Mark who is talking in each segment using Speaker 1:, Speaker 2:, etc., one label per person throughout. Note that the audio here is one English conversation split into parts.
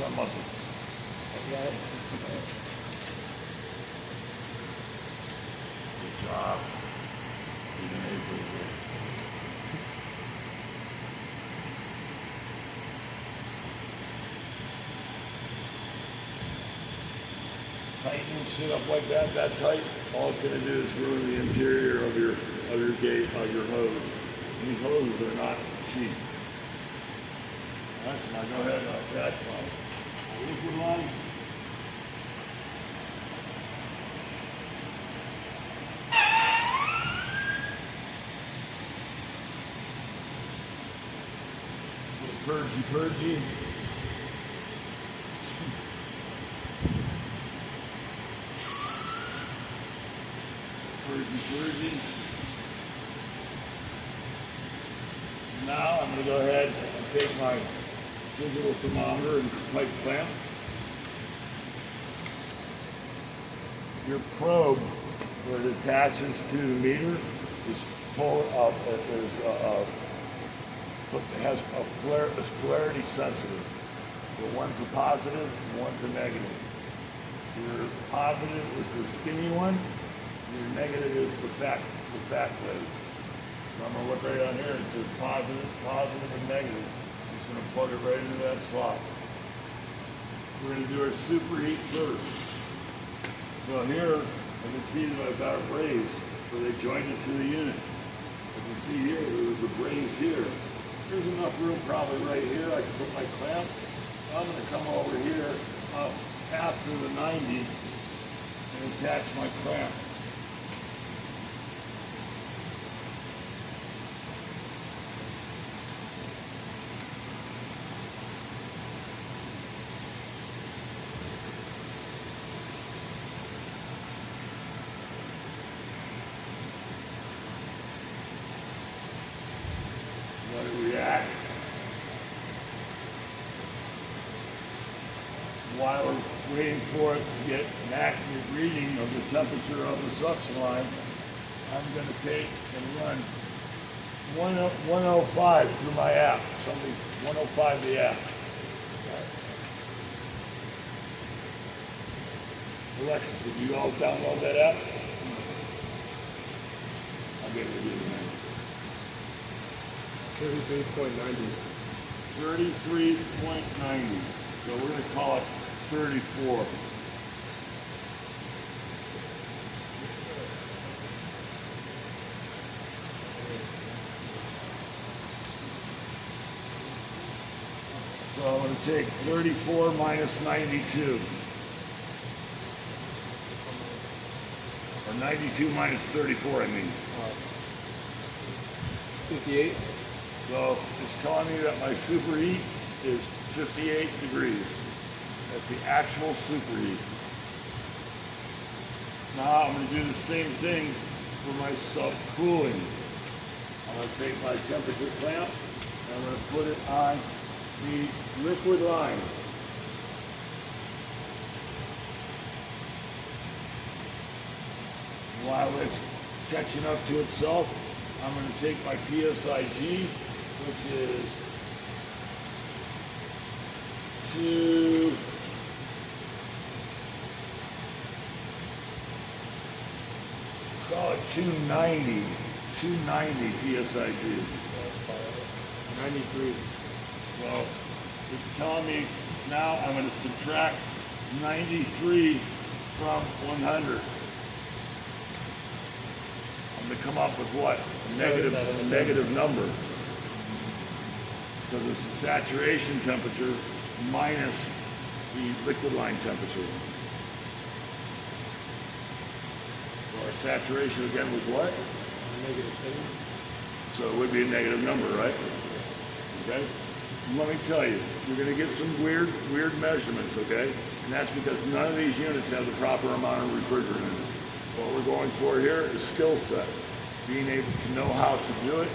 Speaker 1: some muscles. Okay? Good job. You're doing pretty good. Tightening shit up like that tight, all it's going to do is ruin the interior of your gate, of your hose. These hoses are not cheap. Alright, so now go ahead and attach my liquid line. Purgy. Now I'm going to go ahead and take my digital thermometer and pipe clamp. Your probe, where it attaches to the meter, is has a polarity sensitive. So one's a positive and one's a negative. Your positive is the skinny one. Your negative is the fat blade. So I'm going to look right on here. It says positive, and negative. I'm just going to plug it right into that slot. We're going to do our superheat first. So here, I can see that I've got a braze where they joined it to the unit. I can see here, there was a braze here. There's enough room probably right here. I can put my clamp. I'm going to come over here up after the 90 and attach my clamp. Let it react. While we're waiting for it to get an accurate reading of the temperature of the suction line, I'm going to take and run 105 through my app. 105 the app. Alexis, did you all download that app? I'll get it with you tonight.
Speaker 2: 33.90.
Speaker 1: 33.90. So we're going to call it 34. So I'm going to take 34 minus 92. Or 92 minus 34, I mean.
Speaker 2: 58.
Speaker 1: So it's telling me that my superheat is 58 degrees. That's the actual superheat. Now I'm going to do the same thing for my subcooling. I'm going to take my temperature clamp and I'm going to put it on the liquid line. While it's catching up to itself, I'm going to take my PSIG, which is call it 290 PSIG.
Speaker 2: 93.
Speaker 1: So it's telling me now I'm going to subtract 93 from 100. I'm going to come up with what? A negative number. Because it's the saturation temperature minus the liquid line temperature. So our saturation again was what?
Speaker 2: -7.
Speaker 1: So it would be a negative number, right? Okay? Let me tell you, you're going to get some weird measurements, okay? And that's because none of these units have the proper amount of refrigerant in it. What we're going for here is skill set. Being able to know how to do it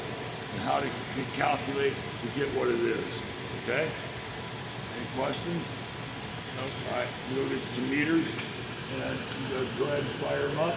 Speaker 1: and how to calculate to get what it is. Okay? Any questions? No. All right, we'll get some meters and go ahead and fire them up.